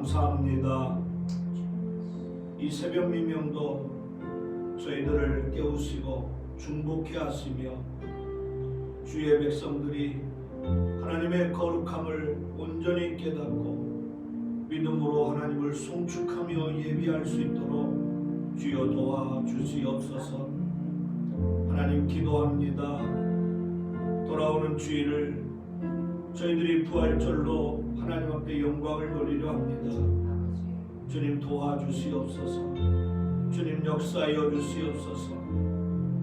감사합니다. 이 새벽 미명도 저희들을 깨우시고 중복케 하시며 주의 백성들이 하나님의 거룩함을 온전히 깨닫고 믿음으로 하나님을 송축하며 예비할 수 있도록 주여 도와주시옵소서. 하나님 기도합니다. 돌아오는 주일을 저희들이 부활절로 하나님 앞에 영광을 돌리려 합니다. 주님 도와주시옵소서. 주님 역사하여 주시옵소서.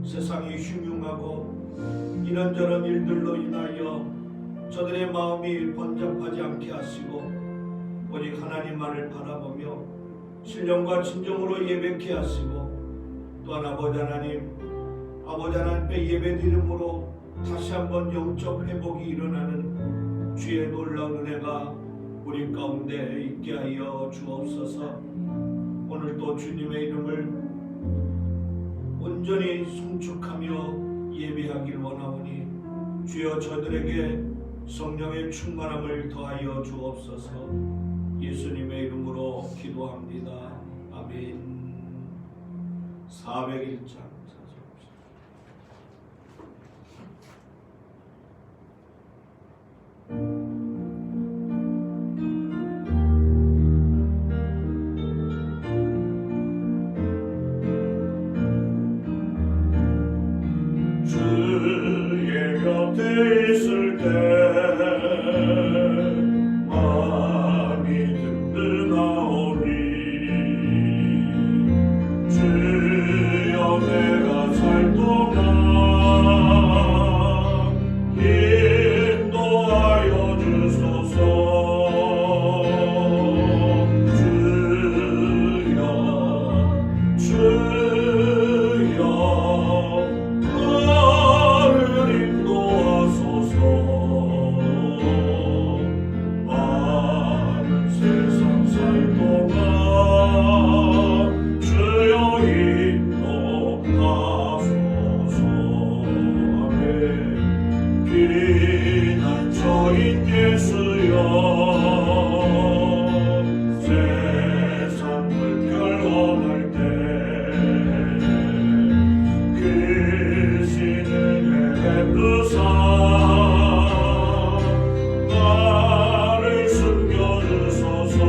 세상이 흉흉하고 이런저런 일들로 인하여 저들의 마음이 번잡하지 않게 하시고 오직 하나님만을 바라보며 신령과 진정으로 예배케 하시고 또한 아버지 하나님 앞에 예배드림으로 다시 한번 영적 회복이 일어나는 주의 놀라운 은혜가 우리 가운데 있게 하여 주옵소서. 오늘도 주님의 이름을 온전히 송축하며 예배하길 원하오니 주여 저들에게 성령의 충만함을 더하여 주옵소서. 예수님의 이름으로 기도합니다. 아멘. 401장 주의 곁에 있을 때 마음이 든든하오니 주여 내가 살 동안 인도하여 주소서. 피난처인 예수여 세상 물결 험할 때 그 신을 베푸사 나를 숨겨주소서.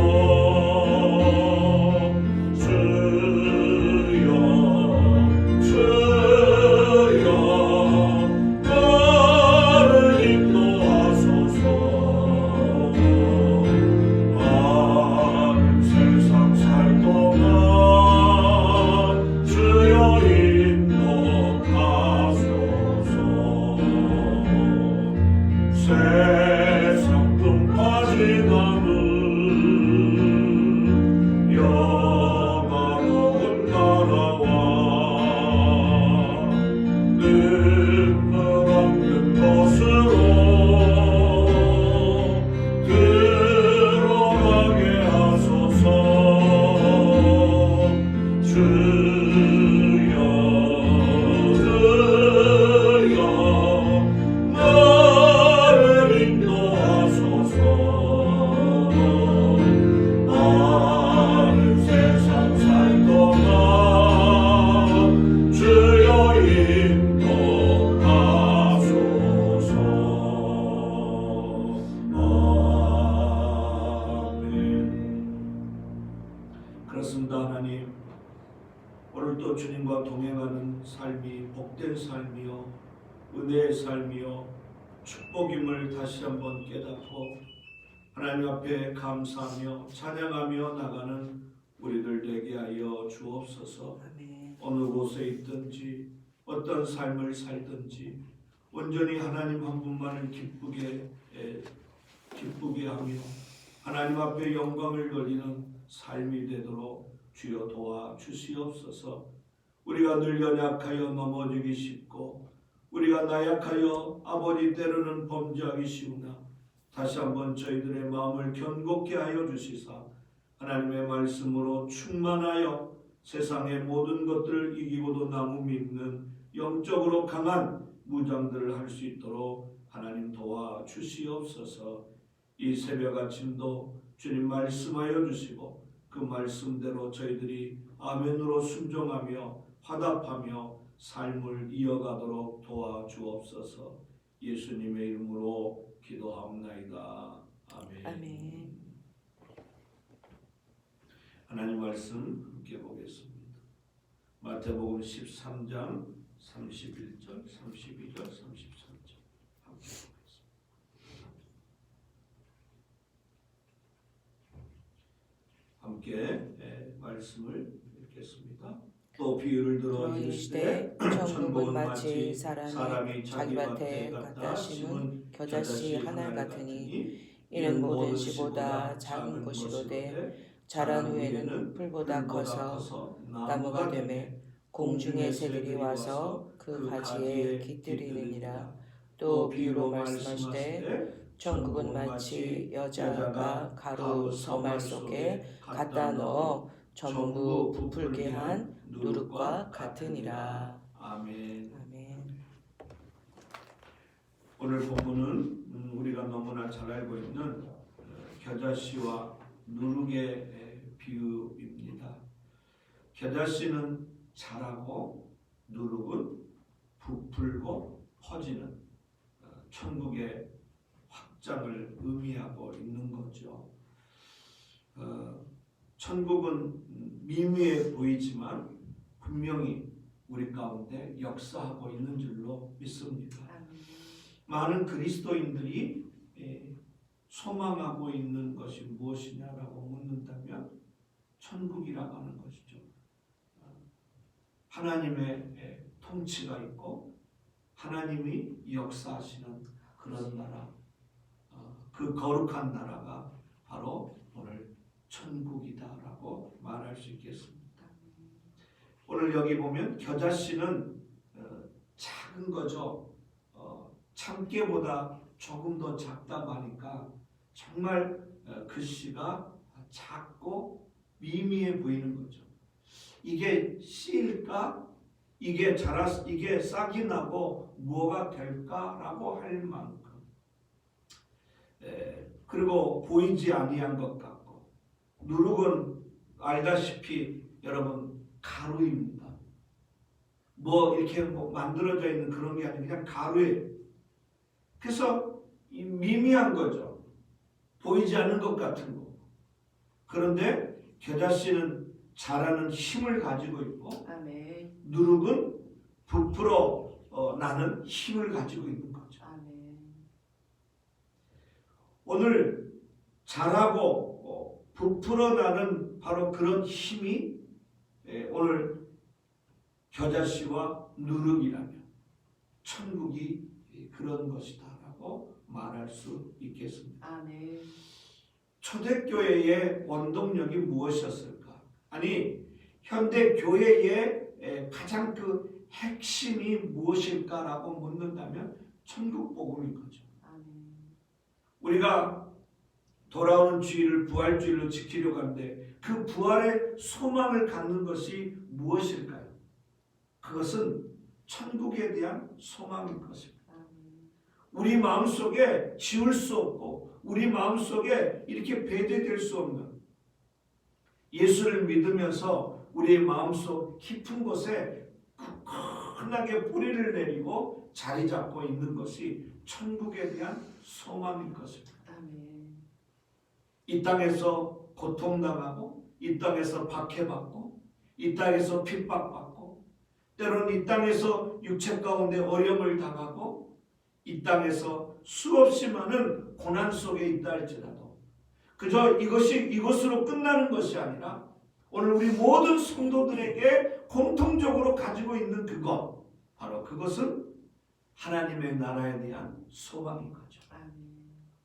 세상 뿜빠진 나무 영화로운 나라와 눈물 없는 곳으로 들어가게 하소서. 그렇습니다. 하나님, 오늘도 주님과 동행하는 삶이 복된 삶이요 은혜의 삶이요 축복임을 다시 한번 깨닫고 하나님 앞에 감사하며 찬양하며 나가는 우리들 되게 하여 주옵소서. 어느 곳에 있든지 어떤 삶을 살든지 온전히 하나님 한 분만을 기쁘게 하며 하나님 앞에 영광을 돌리는 삶이 되도록 주여 도와 주시옵소서. 우리가 늘 연약하여 넘어지기 쉽고 우리가 나약하여 아버지 때로는 범죄하기 쉬우나 다시 한번 저희들의 마음을 견고케 하여 주시사 하나님의 말씀으로 충만하여 세상의 모든 것들을 이기고도 나무 믿는 영적으로 강한 무장들을 할 수 있도록 하나님 도와 주시옵소서. 이 새벽 아침도 주님 말씀하여 주시고 그 말씀대로 저희들이 아멘으로 순종하며 화답하며 삶을 이어가도록 도와주옵소서. 예수님의 이름으로 기도하옵나이다. 아멘. 아멘. 하나님 말씀 함께 보겠습니다. 마태복음 13장 31절, 32절, 33절 함께 보겠습니다. 함께 말씀을 읽겠습니다. 또 비유를 들어 이르시되 천국은 마치 사람이 자기 밭에 갖다 심은 겨자씨 하나 같으니 이는 모든 씨보다 작은 것이로되 자란 후에는 풀보다 커서 나무가 되매 공중의 새들이 와서 그 가지에 깃들이느니라. 또 비유로 말씀하시되 천국은 마치 여자가 가루 서말 속에 갖다 넣어 전부 부풀게 한 누룩과 같으니라. 아멘. 아멘. 오늘 본문은 우리가 너무나 잘 알고 있는 겨자씨와 누룩의 비유입니다. 겨자씨는 자라고 누룩은 부풀고 퍼지는 천국의 확장을 의미하고 있는 거죠. 천국은 미미해 보이지만 분명히 우리 가운데 역사하고 있는 줄로 믿습니다. 많은 그리스도인들이 소망하고 있는 것이 무엇이냐라고 묻는다면 천국이라고 하는 것이죠. 하나님의 통치가 있고 하나님이 역사하시는 그런 나라, 그 거룩한 나라가 바로 오늘 천국이다라고 말할 수 있겠습니다. 오늘 여기 보면 겨자씨는 작은 거죠. 참깨보다 조금 더 작다고 하니까 정말 그 씨가 작고 미미해 보이는 거죠. 이게 씨일까? 이게 싹이 나고 뭐가 될까라고 할 만큼 그리고 보이지 아니한 것 같고 누룩은 알다시피 여러분 가루입니다. 뭐 이렇게 만들어져 있는 그런 게 아니라 그냥 가루예요. 그래서 미미한 거죠. 보이지 않는 것 같은 거. 그런데 겨자씨는 자라는 힘을 가지고 있고 아멘. 누룩은 부풀어 나는 힘을 가지고 있는 거죠. 아멘. 오늘 자라고 부풀어 나는 바로 그런 힘이 오늘 겨자씨와 누룩이라면 천국이 그런 것이다라고 말할 수 있겠습니다. 아멘. 초대교회의 원동력이 무엇이었을까? 아니 현대 교회의 가장 그 핵심이 무엇일까라고 묻는다면 천국 복음인 거죠. 아멘. 우리가 돌아오는 주일을 부활주일로 지키려고 하는데 그 부활의 소망을 갖는 것이 무엇일까요? 그것은 천국에 대한 소망인 것입니다. 우리 마음속에 지울 수 없고 우리 마음속에 이렇게 배제될 수 없는 예수를 믿으면서 우리의 마음속 깊은 곳에 굳건하게 뿌리를 내리고 자리 잡고 있는 것이 천국에 대한 소망인 것입니다. 아멘. 이 땅에서 고통당하고 이 땅에서 박해받고 이 땅에서 핍박받고 때로는 이 땅에서 육체 가운데 어려움을 당하고 이 땅에서 수없이 많은 고난 속에 있다 할지라도 그저 이것으로 끝나는 것이 아니라 오늘 우리 모든 성도들에게 공통적으로 가지고 있는 그것 바로 그것은 하나님의 나라에 대한 소망인 거죠.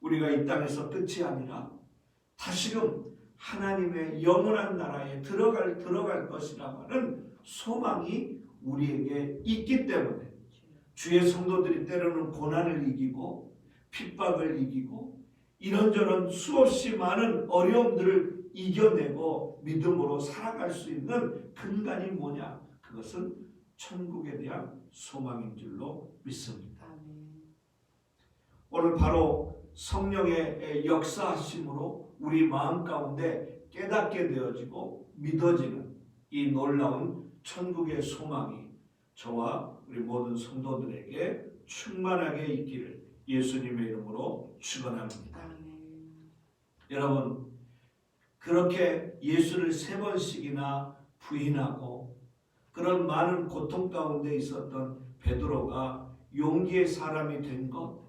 우리가 이 땅에서 끝이 아니라 다시금 하나님의 영원한 나라에 들어갈 것이라고 하는 소망이 우리에게 있기 때문에 주의 성도들이 때로는 고난을 이기고 핍박을 이기고 이런저런 수없이 많은 어려움들을 이겨내고 믿음으로 살아갈 수 있는 근간이 뭐냐? 그것은 천국에 대한 소망인 줄로 믿습니다. 오늘 바로 성령의 역사하심으로 우리 마음 가운데 깨닫게 되어지고 믿어지는 이 놀라운 천국의 소망이 저와 우리 모든 성도들에게 충만하게 있기를 예수님의 이름으로 축원합니다. 여러분, 그렇게 예수를 3번씩이나 부인하고 그런 많은 고통 가운데 있었던 베드로가 용기의 사람이 된 것,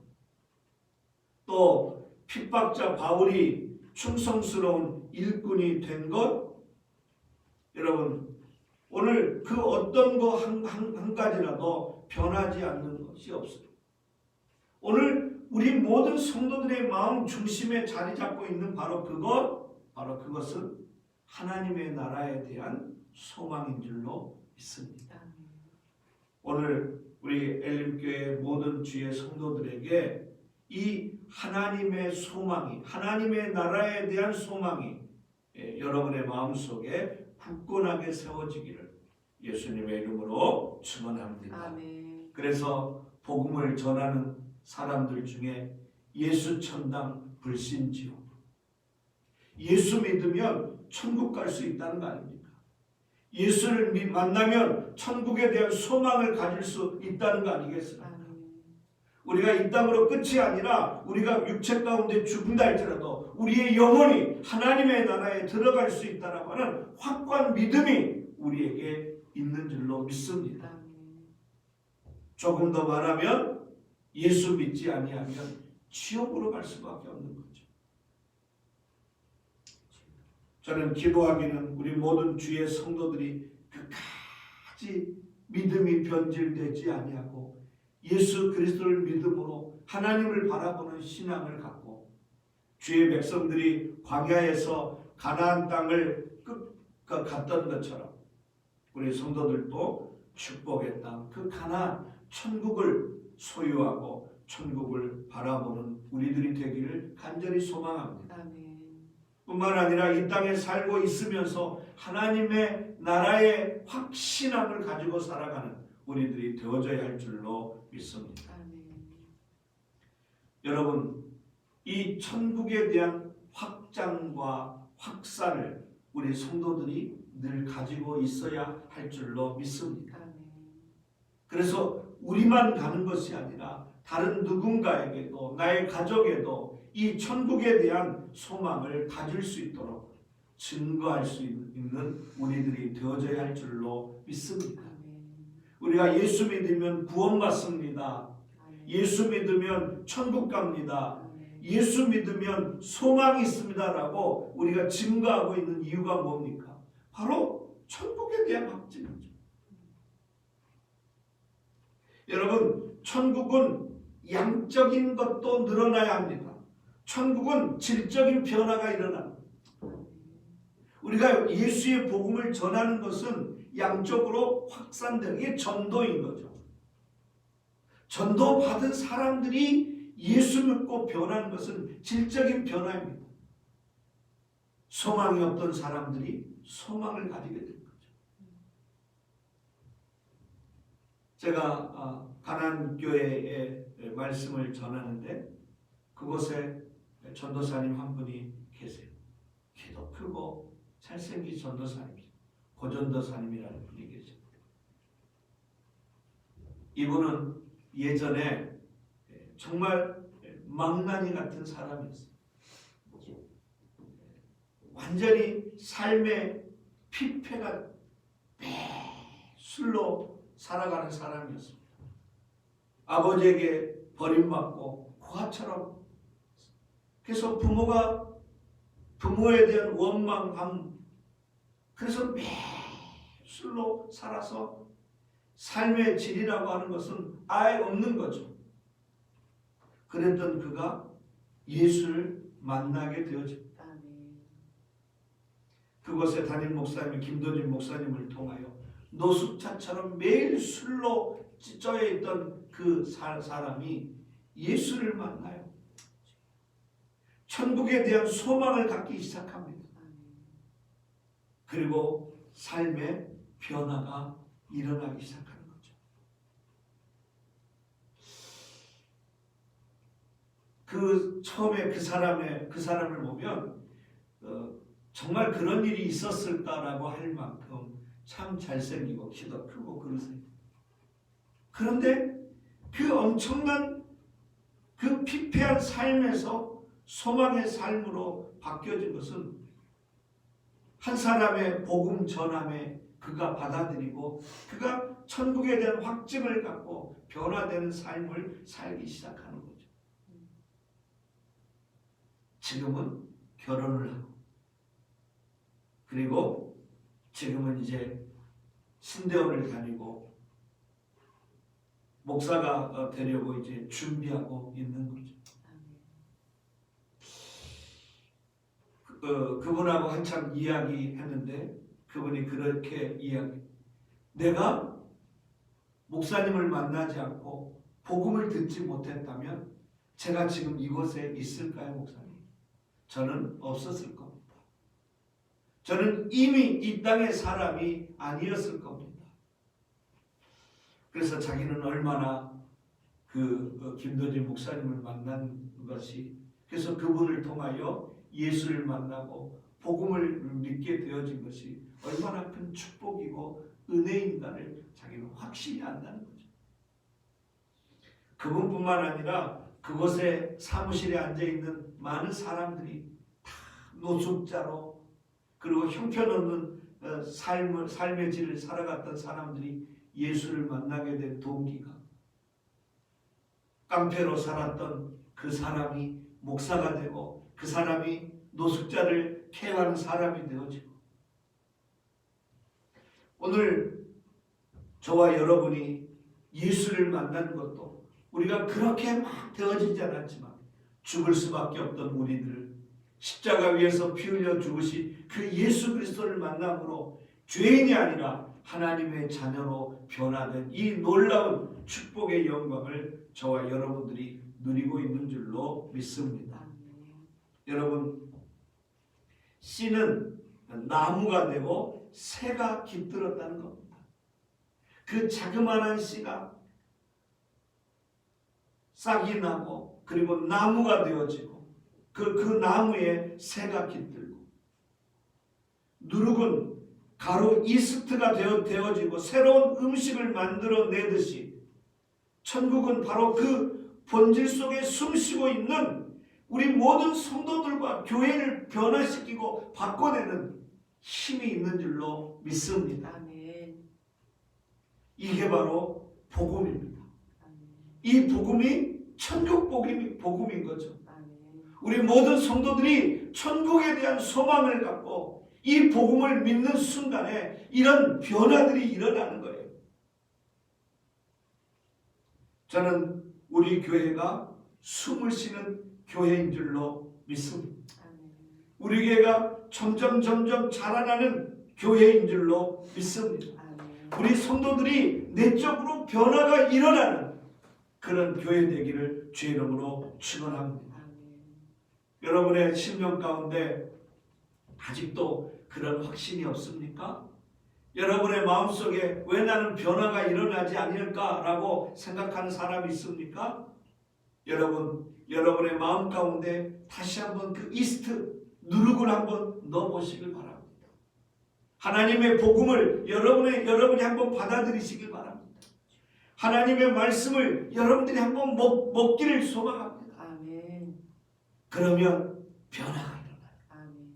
또 핍박자 바울이 충성스러운 일꾼이 된 것, 여러분 오늘 그 어떤 거 한 가지라도 변하지 않는 것이 없어요. 오늘 우리 모든 성도들의 마음 중심에 자리 잡고 있는 바로 그것은 하나님의 나라에 대한 소망인 줄로 믿습니다. 오늘 우리 엘림교회 모든 주의 성도들에게 이 하나님의 소망이, 하나님의 나라에 대한 소망이 여러분의 마음속에 굳건하게 세워지기를 예수님의 이름으로 축원합니다. 그래서 복음을 전하는 사람들 중에 예수 천당 불신지요, 예수 믿으면 천국 갈 수 있다는 거 아닙니까? 예수를 만나면 천국에 대한 소망을 가질 수 있다는 거 아니겠습니까? 우리가 이 땅으로 끝이 아니라 우리가 육체 가운데 죽는다 할지라도 우리의 영혼이 하나님의 나라에 들어갈 수 있다라고 하는 확고한 믿음이 우리에게 있는 줄로 믿습니다. 조금 더 말하면 예수 믿지 아니하면 지옥으로 갈 수밖에 없는 거죠. 저는 기도하기는 우리 모든 주의 성도들이 끝까지 믿음이 변질되지 아니하고 예수 그리스도를 믿음으로 하나님을 바라보는 신앙을 갖고 주의 백성들이 광야에서 가나안 땅을 갔던 것처럼 우리 성도들도 축복의 땅, 그 가나안 천국을 소유하고 천국을 바라보는 우리들이 되기를 간절히 소망합니다. 뿐만 아니라 이 땅에 살고 있으면서 하나님의 나라의 확신함을 가지고 살아가는 우리들이 되어져야 할 줄로 믿습니다. 여러분, 이 천국에 대한 확장과 확산을 우리 성도들이 늘 가지고 있어야 할 줄로 믿습니다. 그래서 우리만 가는 것이 아니라 다른 누군가에게도, 나의 가족에도 이 천국에 대한 소망을 가질 수 있도록 증거할 수 있는 우리들이 되어져야 할 줄로 믿습니다. 우리가 예수 믿으면 구원받습니다. 예수 믿으면 천국 갑니다. 예수 믿으면 소망이 있습니다라고 우리가 증거하고 있는 이유가 뭡니까? 바로 천국에 대한 확증이죠. 여러분, 천국은 양적인 것도 늘어나야 합니다. 천국은 질적인 변화가 일어납니다. 우리가 예수의 복음을 전하는 것은 양적으로 확산되는 게 전도인 거죠. 전도 받은 사람들이 예수 믿고 변하는 것은 질적인 변화입니다. 소망이 없던 사람들이 소망을 가지게 되는 거죠. 제가 가나안 교회에 말씀을 전하는데 그곳에 전도사님 한 분이 계세요. 키도 크고 잘생긴 전도사님이죠. 고전도사님이라는 분이 계십니다. 이분은 예전에 정말 망나니 같은 사람이었어요. 완전히 삶의 피폐가 술로 살아가는 사람이었습니다. 아버지에게 버림받고 고아처럼, 그래서 부모에 대한 원망함, 그래서 술로 살아서 삶의 질이라고 하는 것은 아예 없는 거죠. 그랬던 그가 예수를 만나게 되어집니다. 그곳에 담임 목사님 김도진 목사님을 통하여 노숙자처럼 매일 술로 찌꺼져 있던 그 사람이 예수를 만나요. 천국에 대한 소망을 갖기 시작합니다. 그리고 삶의 변화가 일어나기 시작하는 거죠. 그 처음에 그 사람을 보면 정말 그런 일이 있었을까라고 할 만큼 참 잘생기고 키도 크고 그러세요. 그런데 그 엄청난 그 피폐한 삶에서 소망의 삶으로 바뀌어진 것은 한 사람의 복음 전함에 그가 받아들이고 그가 천국에 대한 확증을 갖고 변화되는 삶을 살기 시작하는 거죠. 지금은 결혼을 하고 그리고 지금은 이제 신대원을 다니고 목사가 되려고 이제 준비하고 있는 거죠. 그분하고 한참 이야기했는데 그분이 그렇게 이야기. 내가 목사님을 만나지 않고 복음을 듣지 못했다면 제가 지금 이곳에 있을까요, 목사님? 저는 없었을 겁니다. 저는 이미 이 땅의 사람이 아니었을 겁니다. 그래서 자기는 얼마나 그 김도진 목사님을 만난 것이, 그래서 그분을 통하여 예수를 만나고 복음을 믿게 되어진 것이 얼마나 큰 축복이고 은혜인가를 자기는 확실히 안다는 거죠. 그분뿐만 아니라 그곳에 사무실에 앉아있는 많은 사람들이 다 노숙자로 그리고 형편없는 삶의 질을 살아갔던 사람들이 예수를 만나게 된 동기가 깡패로 살았던 그 사람이 목사가 되고 그 사람이 노숙자를 케어하는 사람이 되어지고, 오늘 저와 여러분이 예수를 만난 것도 우리가 그렇게 막 되어지지 않았지만 죽을 수밖에 없던 우리들을 십자가 위에서 피 흘려 죽으신 그 예수 그리스도를 만남으로 죄인이 아니라 하나님의 자녀로 변화된 이 놀라운 축복의 영광을 저와 여러분들이 누리고 있는 줄로 믿습니다. 여러분, 씨는 나무가 되고 새가 깃들었다는 겁니다. 그 자그마한 씨가 싹이 나고 그리고 나무가 되어지고 그 나무에 새가 깃들고, 누룩은 가루 이스트가 되어지고 새로운 음식을 만들어내듯이 천국은 바로 그 본질 속에 숨쉬고 있는 우리 모든 성도들과 교회를 변화시키고 바꿔내는 힘이 있는 줄로 믿습니다. 아멘. 이게 바로 복음입니다. 아멘. 이 복음이 천국 복음인 거죠. 아멘. 우리 모든 성도들이 천국에 대한 소망을 갖고 이 복음을 믿는 순간에 이런 변화들이 일어나는 거예요. 저는 우리 교회가 숨을 쉬는 교회인 줄로 믿습니다. 우리 교회가 점점 자라나는 교회인 줄로 믿습니다. 우리 성도들이 내적으로 변화가 일어나는 그런 교회 되기를 주의 이름으로 축원합니다. 여러분의 심령 가운데 아직도 그런 확신이 없습니까? 여러분의 마음속에 왜 나는 변화가 일어나지 않을까라고 생각하는 사람이 있습니까? 여러분의 마음 가운데 다시 한번 그 이스트 누룩을 한번 넣어보시길 바랍니다. 하나님의 복음을 여러분이 한번 받아들이시길 바랍니다. 하나님의 말씀을 여러분들이 한번 먹기를 소망합니다. 아멘. 그러면 변화가 일어나요. 아멘.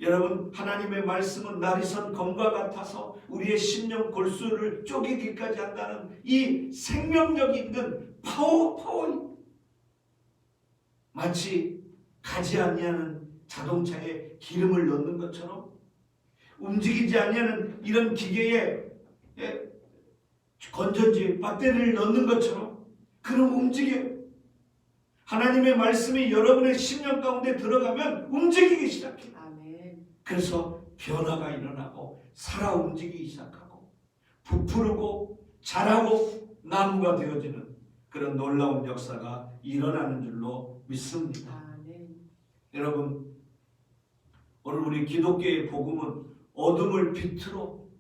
여러분, 하나님의 말씀은 나리선 검과 같아서 우리의 심령 골수를 쪼개기까지 한다는 이 생명력이 있는 파워입니다. 마치 가지 아니하는 자동차에 기름을 넣는 것처럼, 움직이지 아니하는 이런 기계에 건전지 배터리를 넣는 것처럼 그럼 움직여요. 하나님의 말씀이 여러분의 심령 가운데 들어가면 움직이기 시작해요. 아멘. 그래서 변화가 일어나고 살아 움직이기 시작하고 부풀고 자라고 나무가 되어지는 그런 놀라운 역사가 일어나는 줄로 믿습니다. 아멘. 여러분, 오늘 우리 기독교의 복음은 어둠을 빛으로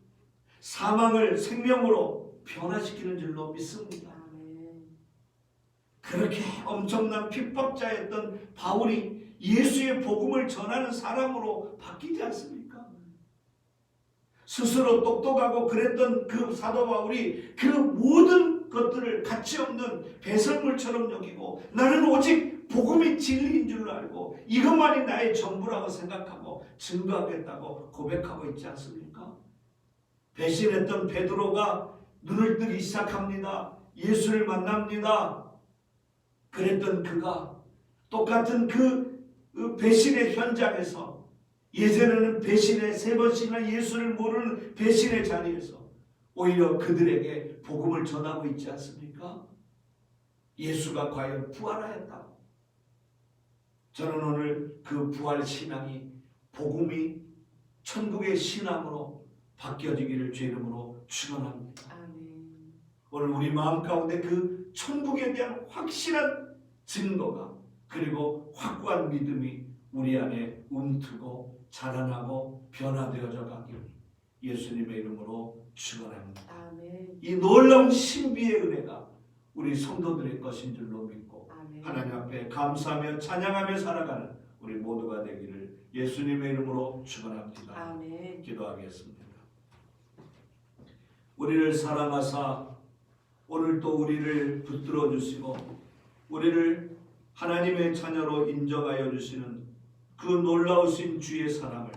사망을 생명으로 변화시키는 줄로 믿습니다. 아멘. 그렇게 엄청난 핍박자였던 바울이 예수의 복음을 전하는 사람으로 바뀌지 않습니까? 스스로 똑똑하고 그랬던 그 사도 바울이 그 모든 것들을 가치 없는 배설물처럼 여기고 나는 오직 복음이 진리인 줄 알고 이것만이 나의 전부라고 생각하고 증거하겠다고 고백하고 있지 않습니까? 배신했던 베드로가 눈을 뜨기 시작합니다. 예수를 만납니다. 그랬던 그가 똑같은 그 배신의 현장에서 예전에는 배신의 3번씩이나 예수를 모르는 배신의 자리에서 오히려 그들에게 복음을 전하고 있지 않습니까? 예수가 과연 부활하였다고. 저는 오늘 그 부활 신앙이 복음이 천국의 신앙으로 바뀌어지기를 주 이름으로 축원합니다. 아멘. 오늘 우리 마음 가운데 그 천국에 대한 확실한 증거가 그리고 확고한 믿음이 우리 안에 움트고 자라나고 변화되어져 가기를 예수님의 이름으로 축원합니다. 아멘. 이 놀라운 신비의 은혜가 우리 성도들의 것인 줄로 믿고 아멘. 하나님 앞에 감사하며 찬양하며 살아가는 우리 모두가 되기를 예수님의 이름으로 축원합니다. 아멘. 기도하겠습니다. 우리를 사랑하사 오늘 또 우리를 붙들어 주시고 우리를 하나님의 자녀로 인정하여 주시는 그 놀라우신 주의 사랑을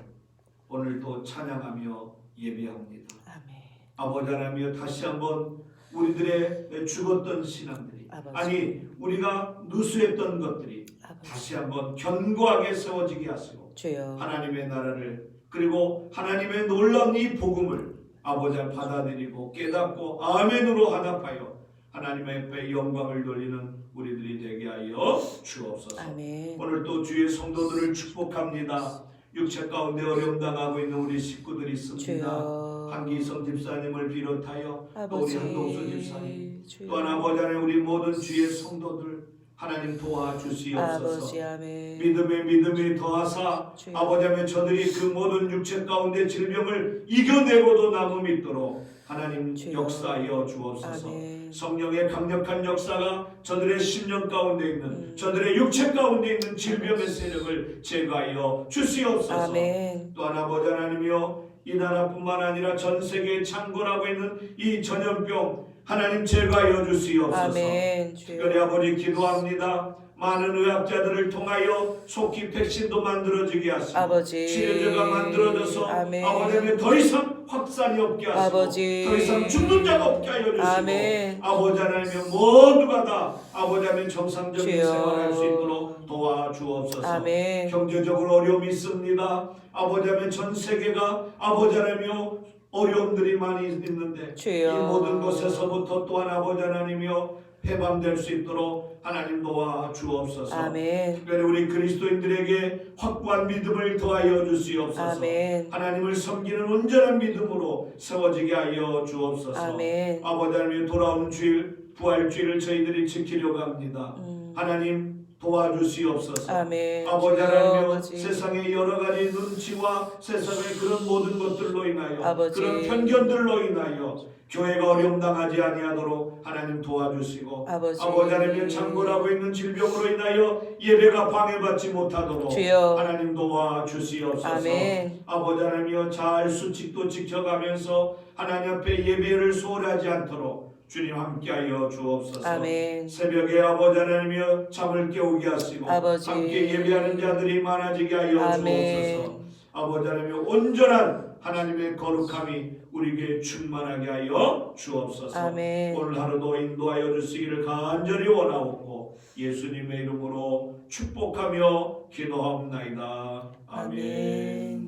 오늘도 찬양하며 예배합니다. 아멘. 아버지 하나님이여 다시 한번 우리들의 죽었던 신앙들이 아버지. 아니 우리가 누수했던 것들이 아버지. 다시 한번 견고하게 세워지게 하시고 주여. 하나님의 나라를 그리고 하나님의 놀라운 이 복음을 아버지 받아들이고 깨닫고 아멘으로 화답하여 하나님의 앞에 영광을 돌리는 우리들이 되게 하여 주옵소서. 아멘. 오늘 또 주의 성도들을 축복합니다. 육체 가운데 어려움 당하고 있는 우리 식구들이 있습니다. 주여. 한기성 집사님을 비롯하여 또 우리 아버지. 한동수 집사님 주여. 또한 아버지 하나님 우리 모든 주의 성도들 하나님 도와주시옵소서. 아버지. 아멘. 믿음에 믿음이 더하사 주여. 아버지 하나님 저들이 그 모든 육체 가운데 질병을 이겨내고도 남음 있도록 하나님 주여. 역사하여 주옵소서. 아멘. 성령의 강력한 역사가 저들의 심령 가운데 있는 저들의 육체 가운데 있는 질병의 세력을 제거하여 주시옵소서. 아멘. 또한 아버지 하나님이여 이 나라뿐만 아니라 전 세계에 창궐하고 있는 이 전염병 하나님 제거하여 주시옵소서. 아멘. 특별히 주여. 아버지 기도합니다. 많은 의학자들을 통하여 속히 백신도 만들어지게 하시고 아버지. 치료제가 만들어져서 아멘. 아버지 더 이상 확산이 없게 하시고 아버지. 더 이상 죽는 자가 없게 하여 주시고 아멘. 아버지 하나님 모두가 다 아버지 하나님 정상적인 주여. 생활할 수 있도록 도와주옵소서. 아멘. 경제적으로 어려움이 있습니다. 아버지 하나님 전 세계가 아버지 하나님이여 어려움들이 많이 있는데 주여. 이 모든 곳에서부터 또한 아버지 하나님이여 해방될 수 있도록 하나님 도와 주옵소서. 아멘. 특별히 우리 그리스도인들에게 확고한 믿음을 더하여 주시옵소서. 아멘. 하나님을 섬기는 온전한 믿음으로 세워지게 하여 주옵소서. 아멘. 아버지 하나님 돌아오는 주일 부활주일을 저희들이 지키려고 합니다. 하나님 도와주시옵소서. 아멘. 아버지 주여. 하나님여 아버지. 세상의 여러 가지 눈치와 세상의 그런 모든 것들로 인하여 아버지. 그런 편견들로 인하여 교회가 어려움 당하지 아니하도록 하나님 도와주시고 아버지. 하나님 창궐하고 있는 질병으로 인하여 예배가 방해받지 못하도록 주여. 하나님 도와주시옵소서. 아멘. 아버지 하나님여 잘 수칙도 지켜가면서 하나님 앞에 예배를 소홀하지 않도록 주님 함께하여 주옵소서. 아멘. 새벽에 아버지 하나님이여 잠을 깨우게 하시고 아버지. 함께 예배하는 자들이 많아지게 하여 아멘. 주옵소서. 아버지 하나님이여 온전한 하나님의 거룩함이 우리에게 충만하게 하여 주옵소서. 아멘. 오늘 하루도 인도하여 주시기를 간절히 원하옵고 예수님의 이름으로 축복하며 기도하옵나이다. 아멘. 아멘.